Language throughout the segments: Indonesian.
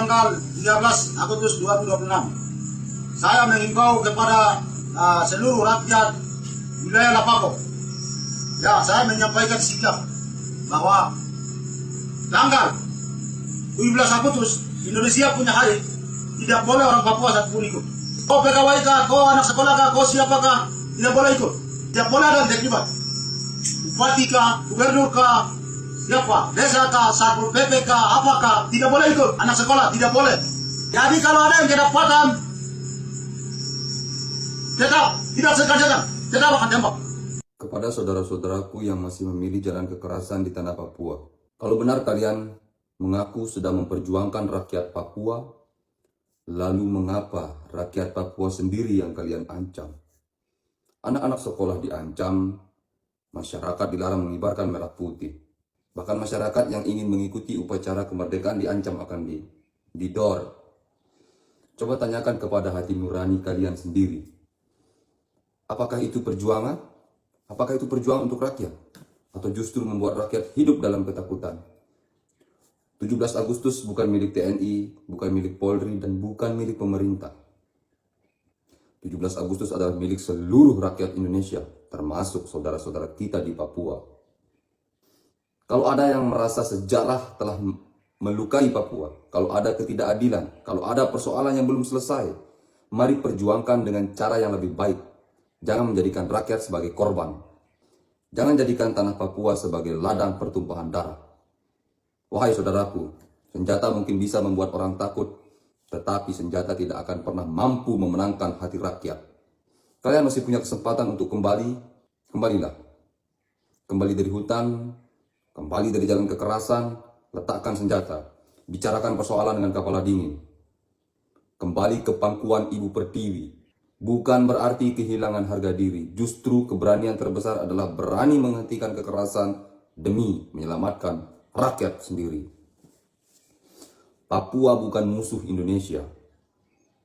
tanggal 13 Agustus 2026, saya mengimbau kepada seluruh rakyat wilayah Lapako. Ya, saya menyampaikan sikap bahwa tanggal 17 Agustus Indonesia punya hari, tidak boleh orang Papua satupun ikut. Kau pegawai kah, kau anak sekolah kah, kau siapakah, tidak boleh ikut. Tidak boleh ada yang terlibat. Bupati kah, gubernur kah, siapa, desa kah, satpol PP kah, apakah, tidak boleh ikut. Anak sekolah tidak boleh. Jadi kalau ada yang kedapatan, tetap tidak sengaja, tetap akan tembak. Kepada saudara-saudaraku yang masih memilih jalan kekerasan di tanah Papua, kalau benar kalian mengaku sudah memperjuangkan rakyat Papua, lalu mengapa rakyat Papua sendiri yang kalian ancam? Anak-anak sekolah diancam, masyarakat dilarang mengibarkan merah putih. Bahkan masyarakat yang ingin mengikuti upacara kemerdekaan diancam akan didor. Coba tanyakan kepada hati nurani kalian sendiri. Apakah itu perjuangan? Apakah itu perjuangan untuk rakyat? Atau justru membuat rakyat hidup dalam ketakutan? 17 Agustus bukan milik TNI, bukan milik Polri, dan bukan milik pemerintah. 17 Agustus adalah milik seluruh rakyat Indonesia, termasuk saudara-saudara kita di Papua. Kalau ada yang merasa sejarah telah melukai Papua, kalau ada ketidakadilan, kalau ada persoalan yang belum selesai, mari perjuangkan dengan cara yang lebih baik. Jangan menjadikan rakyat sebagai korban. Jangan jadikan tanah Papua sebagai ladang pertumpahan darah. Wahai saudaraku, senjata mungkin bisa membuat orang takut, tetapi senjata tidak akan pernah mampu memenangkan hati rakyat. Kalian masih punya kesempatan untuk kembalilah. Kembali dari hutan, kembali dari jalan kekerasan, letakkan senjata. Bicarakan persoalan dengan kepala dingin. Kembali ke pangkuan Ibu Pertiwi. Bukan berarti kehilangan harga diri, justru keberanian terbesar adalah berani menghentikan kekerasan demi menyelamatkan rakyat sendiri. Papua bukan musuh Indonesia.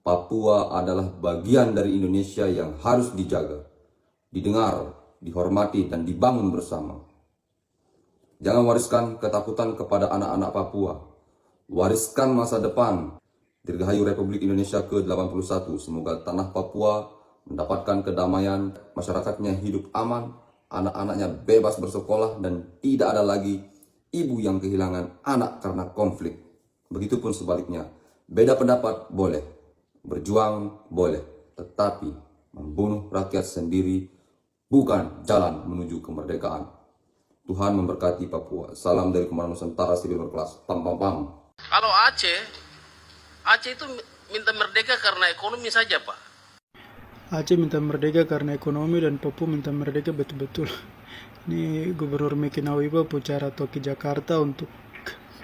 Papua adalah bagian dari Indonesia yang harus dijaga, didengar, dihormati, dan dibangun bersama. Jangan wariskan ketakutan kepada anak-anak Papua. Wariskan masa depan. Dirgahayu Republik Indonesia ke-81, semoga tanah Papua mendapatkan kedamaian, masyarakatnya hidup aman, anak-anaknya bebas bersekolah, dan tidak ada lagi ibu yang kehilangan anak karena konflik. Begitupun sebaliknya, beda pendapat boleh, berjuang boleh, tetapi membunuh rakyat sendiri bukan jalan menuju kemerdekaan. Tuhan memberkati Papua. Salam dari Komandan Nusantara Sipil Berkelas. Pam pam pam. Kalau Aceh itu minta merdeka karena ekonomi saja, Pak. Aceh minta merdeka karena ekonomi dan Papua minta merdeka betul-betul. Ini Gubernur Mekinawiba pucara Toki Jakarta untuk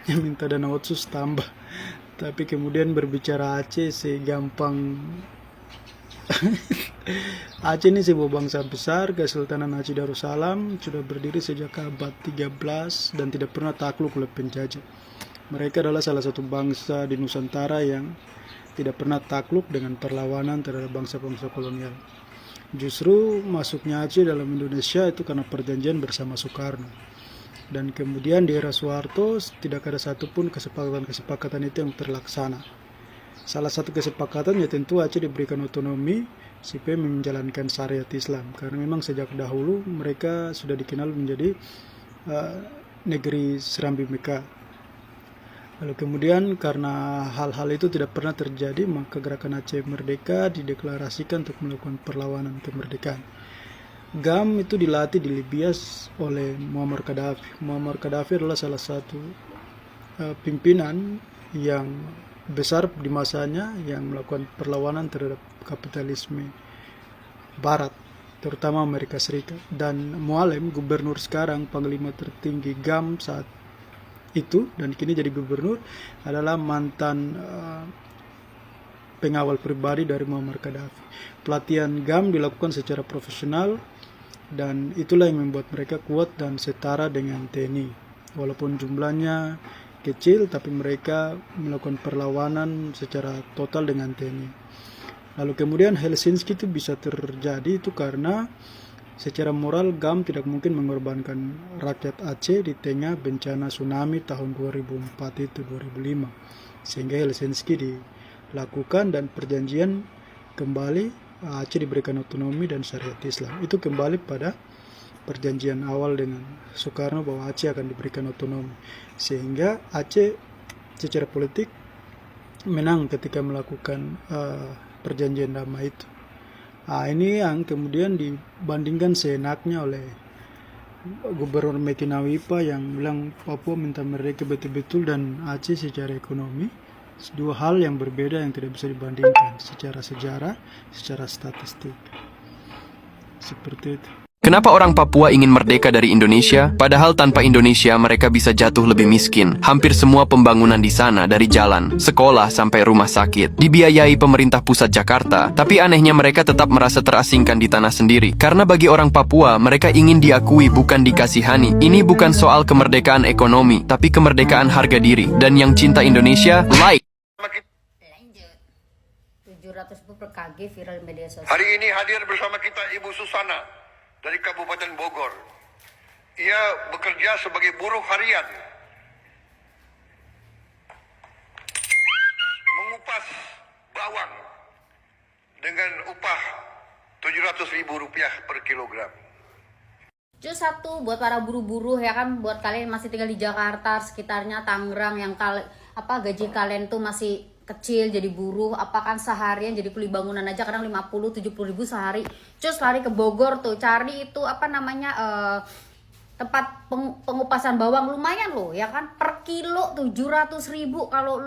minta dana otsus tambah. Tapi kemudian berbicara Aceh segampang. Aceh ini sebuah bangsa besar, Kesultanan Aceh Darussalam, sudah berdiri sejak abad 13 dan tidak pernah takluk oleh penjajah. Mereka adalah salah satu bangsa di Nusantara yang tidak pernah takluk dengan perlawanan terhadap bangsa-bangsa kolonial. Justru masuknya Aceh dalam Indonesia itu karena perjanjian bersama Soekarno. Dan kemudian di era Soeharto tidak ada satupun kesepakatan itu yang terlaksana. Salah satu kesepakatannya tentu Aceh diberikan otonomi supaya menjalankan syariat Islam. Karena memang sejak dahulu mereka sudah dikenal menjadi negeri Serambi Mekah. Lalu kemudian karena hal-hal itu tidak pernah terjadi, maka gerakan Aceh Merdeka dideklarasikan untuk melakukan perlawanan kemerdekaan. GAM itu dilatih di Libya oleh Muammar Gaddafi. Muammar Gaddafi adalah salah satu pimpinan yang besar di masanya yang melakukan perlawanan terhadap kapitalisme Barat, terutama Amerika Serikat. Dan Mualem, gubernur sekarang, panglima tertinggi GAM saat itu dan kini jadi gubernur, adalah mantan pengawal pribadi dari Muammar Gaddafi. Pelatihan GAM dilakukan secara profesional dan itulah yang membuat mereka kuat dan setara dengan TNI. Walaupun jumlahnya kecil, tapi mereka melakukan perlawanan secara total dengan TNI. Lalu kemudian Helsinki itu bisa terjadi itu karena secara moral GAM tidak mungkin mengorbankan rakyat Aceh di tengah bencana tsunami tahun 2004 itu 2005. sehingga Helsinki dilakukan dan perjanjian kembali Aceh diberikan otonomi dan syariat Islam. Itu kembali pada perjanjian awal dengan Soekarno bahwa Aceh akan diberikan otonomi, sehingga Aceh secara politik menang ketika melakukan perjanjian damai itu. Ini yang kemudian dibandingkan seenaknya oleh Gubernur Meki Nawipa yang bilang Papua minta merdeka betul-betul dan Aceh secara ekonomi. Dua hal yang berbeda yang tidak bisa dibandingkan secara sejarah, secara statistik. Seperti itu. Kenapa orang Papua ingin merdeka dari Indonesia? Padahal tanpa Indonesia mereka bisa jatuh lebih miskin. Hampir semua pembangunan di sana, dari jalan, sekolah, sampai rumah sakit, dibiayai pemerintah pusat Jakarta. Tapi anehnya mereka tetap merasa terasingkan di tanah sendiri. Karena bagi orang Papua, mereka ingin diakui bukan dikasihani. Ini bukan soal kemerdekaan ekonomi, tapi kemerdekaan harga diri. Dan yang cinta Indonesia, like! Lanjut. 700.000 per KG viral di media sosial. Hari ini hadir bersama kita Ibu Susana dari Kabupaten Bogor. Ia bekerja sebagai buruh harian, mengupas bawang dengan upah Rp700.000 per kilogram. Jus satu buat para buruh-buruh ya kan, buat kalian masih tinggal di Jakarta, sekitarnya Tangerang yang gaji kalian tuh masih kecil jadi buruh, kan seharian jadi kuli bangunan aja kadang 50-70 ribu sehari. Cus lari ke Bogor tuh cari itu tempat pengupasan bawang, lumayan loh ya kan, per kilo 700.000. Kalau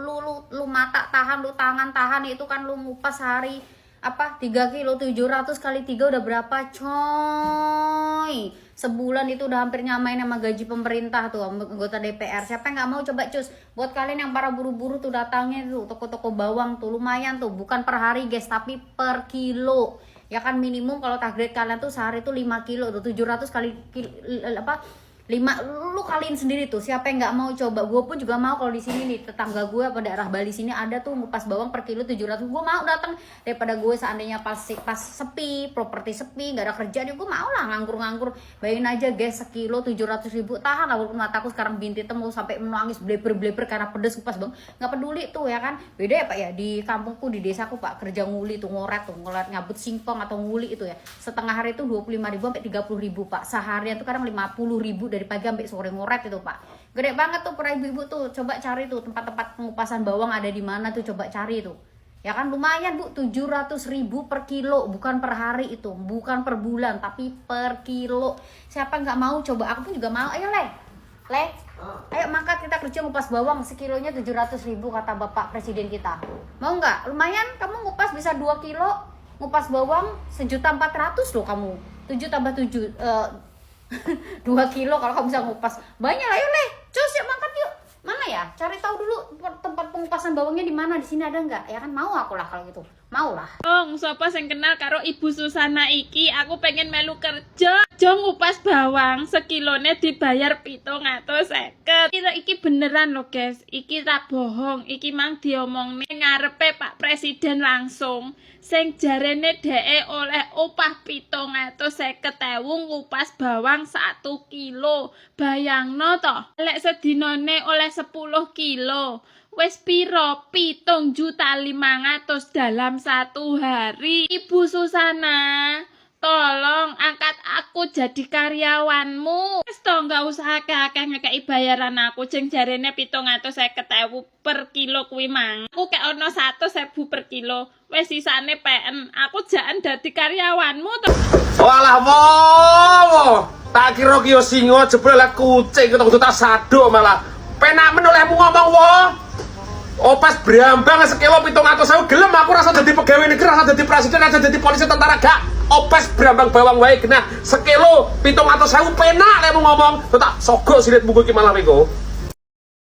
lu mata tahan, lu tangan tahan, itu kan lu ngupas sehari 3 kilo 700 kali 3 udah berapa coy? Sebulan itu udah hampir nyamain sama gaji pemerintah tuh, anggota DPR. Siapa yang nggak mau coba cus? Buat kalian yang para buru-buru tuh datangnya tuh toko-toko bawang tuh lumayan tuh, bukan per hari guys tapi per kilo. Ya kan minimum kalau target kalian tuh sehari tuh 5 kilo tuh 700 kali 5, lu kaliin sendiri tuh. Siapa yang nggak mau coba? Gue pun juga mau. Kalau di sini nih tetangga gue pada daerah Bali sini ada tuh ngupas bawang per kilo 700, gue mau datang. Daripada gue seandainya pas sepi, properti sepi, nggak ada kerjaan, gue mau lah nganggur. Bayangin aja guys, sekilo 700.000, tahan lah. Walaupun mataku sekarang binti temu sampai menangis bleber karena pedes ngupas bawang, nggak peduli tuh ya kan. Beda ya pak ya, di kampungku, di desaku pak, kerja nguli tuh, ngoret ngabut singkong atau nguli itu ya, setengah hari itu 25.000 sampai 30.000 pak. Seharian tuh kadang 50.000 dari pagi sampai sore ngoret itu pak. Gede banget tuh para ibu-ibu tuh. Coba cari tuh tempat-tempat pengupasan bawang ada di mana tuh, coba cari tuh. Ya kan lumayan bu, 700.000 per kilo, bukan per hari itu, bukan per bulan tapi per kilo. Siapa nggak mau coba? Aku pun juga mau. Ayo Le, ayo mangkat kita kerja ngupas bawang, sekilonya 700.000 kata bapak presiden kita. Mau nggak? Lumayan, kamu ngupas bisa 2 kilo, ngupas bawang 1.400.000 loh kamu. 7 tambah 7 2 kilo kalau kamu bisa ngupas banyak. Ayo Le, cus yuk mangkat yuk. Mana ya? Cari tahu dulu tempat pengupasan bawangnya di mana, di sini ada nggak? Ya kan mau aku lah kalau gitu. Mau lah. Sapa sing kenal karo Ibu Susana iki, aku pengen melu kerja. Ngupas bawang sekilone dibayar 750. Iki beneran loh guys, iki tak bohong, iki mang diomongne ngarepe Pak Presiden langsung. Sing jarene dhek oleh upah 750.000 ngupas bawang 1 kilo. Bayangno to, lek sedinone oleh 10 kilo. Wes piro? 7.500.000 dalam 1 hari. Ibu Susana, tolong angkat aku jadi karyawanmu. Wes to nggak usah akeh-akeh ngekei bayaran aku. Jeng jarene 750.000 per kilo kuwi mang. Aku kek ono 100.000 per kilo. Wes sisane PN. Aku jangan dadi karyawanmu to. Walah wo. Tak kira ki yo singa jebul lek kucing kudu tak saduk malah. Penak men olehmu ngomong wo. Opas brambang sekilo 700.000 gelem aku rasa dadi pegawai negeri, rasa dadi presiden, rasa dadi polisi, tentara gak. Opas brambang bawang wae genah sekilo 700.000 penak lek ngomong. Tak sogok silit buku ki malah iku.